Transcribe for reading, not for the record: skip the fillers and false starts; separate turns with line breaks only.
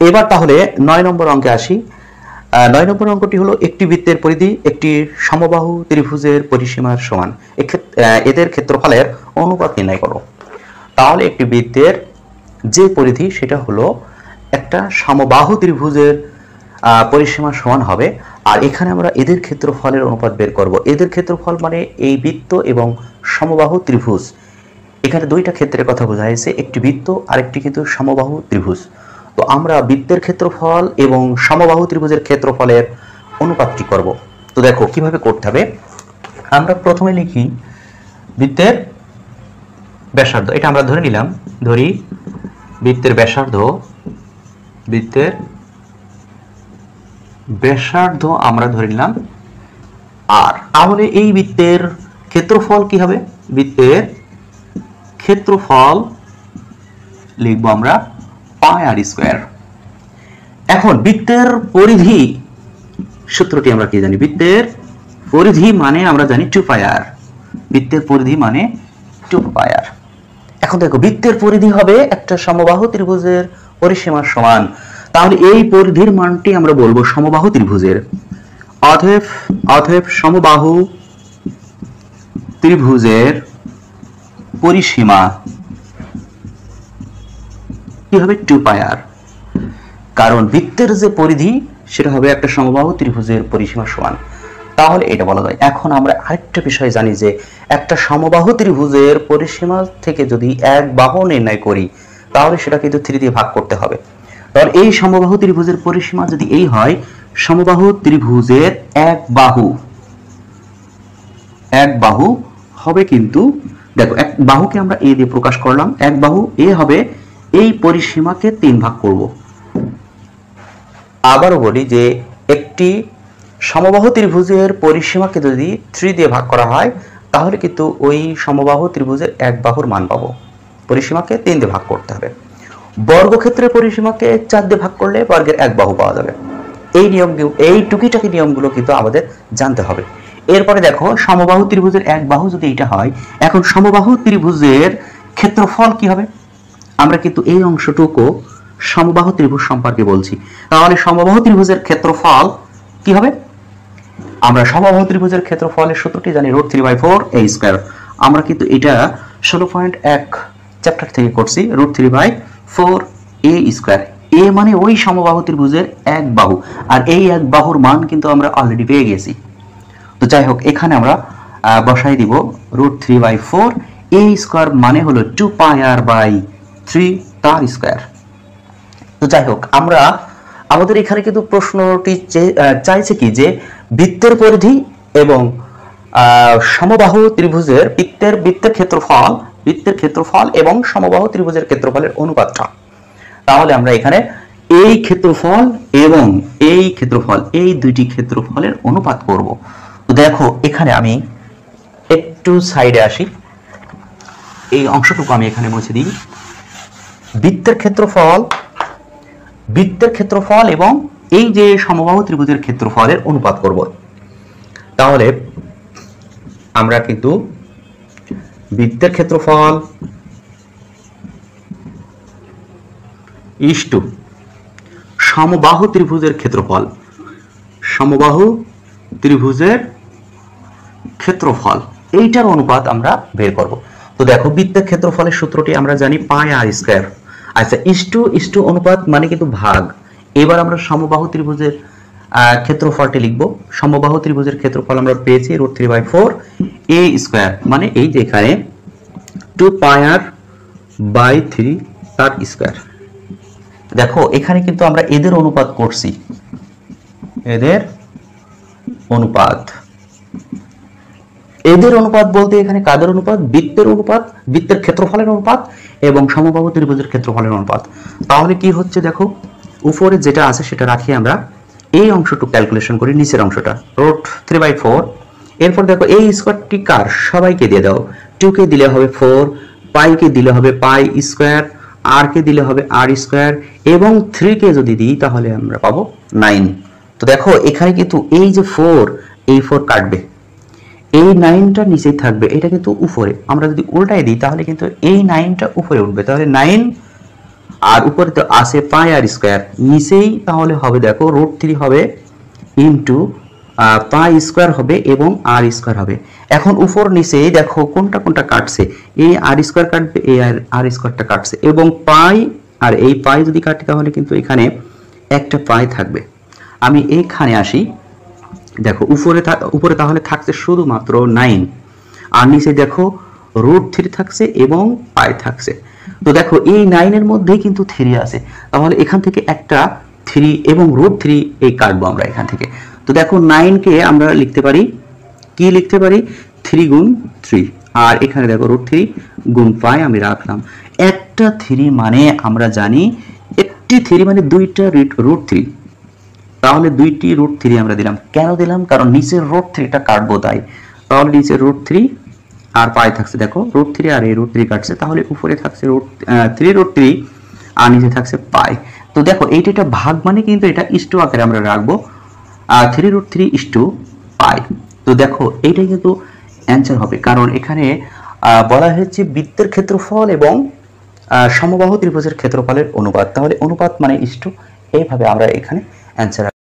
এবার তাহলে 9 নম্বর অঙ্কে আসি। 9 নম্বর অঙ্কটি হলো একটি বৃত্তের পরিধি একটি সমবাহু ত্রিভুজের পরিসীমার সমান, এদের ক্ষেত্রফলের অনুপাত নির্ণয় করো। তাহলে একটি বৃত্তের যে পরিধি সেটা হলো একটা সমবাহু ত্রিভুজের পরিসীমার সমান হবে, আর এখানে আমরা এদের ক্ষেত্রফলের অনুপাত বের করব। এদের ক্ষেত্রফল মানে এই বৃত্ত এবং সমবাহু ত্রিভুজ, এখানে দুইটা ক্ষেত্রের কথা বোঝা হয়েছে, একটি বৃত্ত আর একটি কিন্তু সমবাহু ত্রিভুজ। তো আমরা বৃত্তের ক্ষেত্রফল এবং সমবাহু ত্রিভুজের ক্ষেত্রফলের অনুপাতটি করব। তো দেখো কিভাবে করতে হবে। আমরা প্রথমে লিখি বৃত্তের ব্যাসার্ধ, এটা আমরা ধরে নিলাম, ধরি বৃত্তের ব্যাসার্ধ আমরা ধরে নিলাম আর। তাহলে এই বৃত্তের ক্ষেত্রফল কি হবে? বৃত্তের ক্ষেত্রফল লিখবো আমরা পাই আর স্কয়ার। এখন বৃত্তের পরিধি সূত্রটি আমরা কি জানি? বৃত্তের পরিধি মানে আমরা জানি 2 পাই আর। বৃত্তের পরিধি মানে 2 পাই আর। এখন দেখো বৃত্তের পরিধি হবে একটা সমবাহু ত্রিভুজের পরিসীমার সমান, তাহলে এই পরিধির মানটি আমরা বলবো সমবাহু ত্রিভুজের। অতএব সমবাহু ত্রিভুজের পরিসীমা কি হবে? 2 পাই আর। কারণ বৃত্তের যে পরিধি সেটা হবে একটা সমবাহু ত্রিভুজের পরিসীমার সমান, তাহলে এটা বলা যায়। এখন আমরা আরেকটা বিষয় জানি যে একটা সমবাহু ত্রিভুজের পরিসীমা থেকে যদি এক বাহু নির্ণয় করি তাহলে সেটা কিন্তু 3 দিয়ে ভাগ করতে হবে। তাহলে এই সমবাহু ত্রিভুজের পরিসীমা যদি এই হয়, সমবাহু ত্রিভুজের এক বাহু হবে কিন্তু দেখো, এক বাহুকে আমরা এ দিয়ে প্রকাশ করলাম, এক বাহু এ হবে, এই পরিসীমাকে 3 ভাগ করব। আবারও বলি যে একটি সমবাহু ত্রিভুজের পরিসীমাকে যদি 3 দিয়ে ভাগ করা হয় তাহলে কিন্তু ওই সমবাহু ত্রিভুজের এক বাহুর মান পাবো। পরিসীমাকে 3 দিয়ে ভাগ করতে হবে। বর্গক্ষেত্রের পরিসীমাকে 4 দিয়ে ভাগ করলে বর্গের এক বাহু পাওয়া যাবে। এই নিয়মগুলো, এই টুকিটাকি নিয়মগুলো কিন্তু আমাদের জানতে হবে। এরপরে দেখো সমবাহু ত্রিভুজের এক বাহু যদি এটা হয়, এখন সমবাহু ত্রিভুজের ক্ষেত্রফল কি হবে? আমরা কিন্তু এই অংশটুকু সমবাহু ত্রিভুজ সম্পর্কে বলছি, তাহলে সমবাহু ত্রিভুজের ক্ষেত্রফল কি হবে? আমরা সমবাহু ত্রিভুজের ক্ষেত্রফলের সূত্রটি জানি √3/4 a স্কয়ার। আমরা কিন্তু এটা 16.1 চ্যাপ্টার থেকে করছি, √3/4 a স্কয়ার। এ মানে ওই সমবাহু ত্রিভুজের এক বাহু, আর এই এক বাহুর মান কিন্তু আমরা অলরেডি পেয়ে গেছি। তো যাই হোক, এখানে আমরা বসাই দিব √3/4 a স্কয়ার মানে হলো 2 পাই আর বাই 3 তার স্কয়ার। তো যাই হোক, আমরা আমাদের এখানে কিন্তু প্রশ্নটি চাইছে কি যে বৃত্তের পরিধি এবং সমবাহু ত্রিভুজের বৃত্তের ক্ষেত্রফল এবং সমবাহু ত্রিভুজের ক্ষেত্রফলের অনুপাতটা। তাহলে আমরা এখানে এই ক্ষেত্রফল এবং এই ক্ষেত্রফল, এই দুইটি ক্ষেত্রফলের অনুপাত করব। তো দেখো এখানে আমি একটু সাইডে আসি, এই অংশটুকু আমি এখানে মুছে দিই। বৃত্তের ক্ষেত্রফল এবং এই যে সমবাহু ত্রিভুজের ক্ষেত্রফলের অনুপাত করব। তাহলে আমরা কিন্তু বৃত্তের ক্ষেত্রফল ইস টু সমবাহু ত্রিভুজের ক্ষেত্রফল, এইটার অনুপাত আমরা বের করব। তো দেখো বৃত্তের ক্ষেত্রফলের সূত্রটি আমরা জানি পাই আর স্কয়ার। আচ্ছা, ইস টু অনুপাত মানে কিন্তু ভাগ। এবার আমরা সমবাহু ত্রিভুজের ক্ষেত্রফলটি লিখব। সমবাহু ত্রিভুজের ক্ষেত্রফল আমরা পেয়েছি √3/4 a স্কয়ার, মানে এই যে এখানে 2 পাই আর বাই 3 তার স্কয়ার। দেখো এখানে কিন্তু আমরা এদের অনুপাত করছি, এদের অনুপাত বলতে এখানে কাদের অনুপাত? বৃত্তের ক্ষেত্রফলের অনুপাত এবং সমবাহু ত্রিভুজের ক্ষেত্রফলের অনুপাত। তাহলে কি হচ্ছে দেখো, উপরে যেটা আছে সেটা রাখি, আমরা এই অংশটুকু ক্যালকুলেশন করি, নিচের অংশটা √3/4। এরপর দেখো এই স্কয়ারটি কার? সবাইকে দিয়ে দাও। 2 কে দিলে হবে 4, পাই কে দিলে হবে পাই স্কয়ার, আর কে দিলে হবে আর স্কয়ার, এবং 3 কে যদি দিই তাহলে আমরা পাবো 9। তো দেখো এখানে কিন্তু এই যে 4, এই 4 কাটবে, এই 9টা নিচেই থাকবে, এটা কিন্তু উপরে। আমরা যদি উল্টাই দিই তাহলে কিন্তু এই 9টা উপরে উঠবে, তাহলে 9 আর উপরে তো আছে পাই আর স্কোয়ার, নিচেই তাহলে হবে দেখো √3 হবে ইন্টু পাই স্কোয়ার হবে এবং আর স্কোয়ার হবে। এখন উপর নিচে দেখো কোনটা কোনটা কাটছে, এই আর স্কোয়ার কাটবে, এই আর স্কোয়ারটা কাটছে, এবং পাই আর এই পাই যদি কাটে তাহলে কিন্তু এখানে একটা পাই থাকবে। আমি এইখানে আসি, দেখো উপরে তাহলে থাকছে শুধুমাত্র 9, আর নিচে দেখো √3 থাকছে এবং পাই থাকছে। তো দেখো এই 9 এর মধ্যেই কিন্তু 3 আছে, তাহলে এখান থেকে একটা 3 এবং √3 এই কাটবো আমরা এখান থেকে। তো দেখো 9 কে আমরা লিখতে পারি, কি লিখতে পারি, 3 গুণ 3, আর এখানে দেখো √3 গুণ পাই আমি রাখলাম। একটা 3 মানে আমরা জানি একটি 3 মানে দুইটা √3, তাহলে দুইটি √3 আমরা দিলাম। কেন দিলাম? কারণ নিচের √3টা কাটবো তাই। তাহলে নিচের √3 আর পাই থাকছে, দেখো √3 আর এই √3 কাটছে, তাহলে উপরে থাকছে 3√3 আর নিচে থাকছে পাই। তো দেখো এইটা ভাগ মানে কিন্তু এটা ইস্টু আকারে আমরা রাখবো, 3√3 ইস্টু পাই। তো দেখো এইটাই কিন্তু অ্যান্সার হবে, কারণ এখানে বলা হয়েছে বৃত্তের ক্ষেত্রফল এবং সমবাহু ত্রিভুজের ক্ষেত্রফলের অনুপাত, তাহলে অনুপাত মানে ইস্টু, এইভাবে আমরা এখানে অ্যান্সার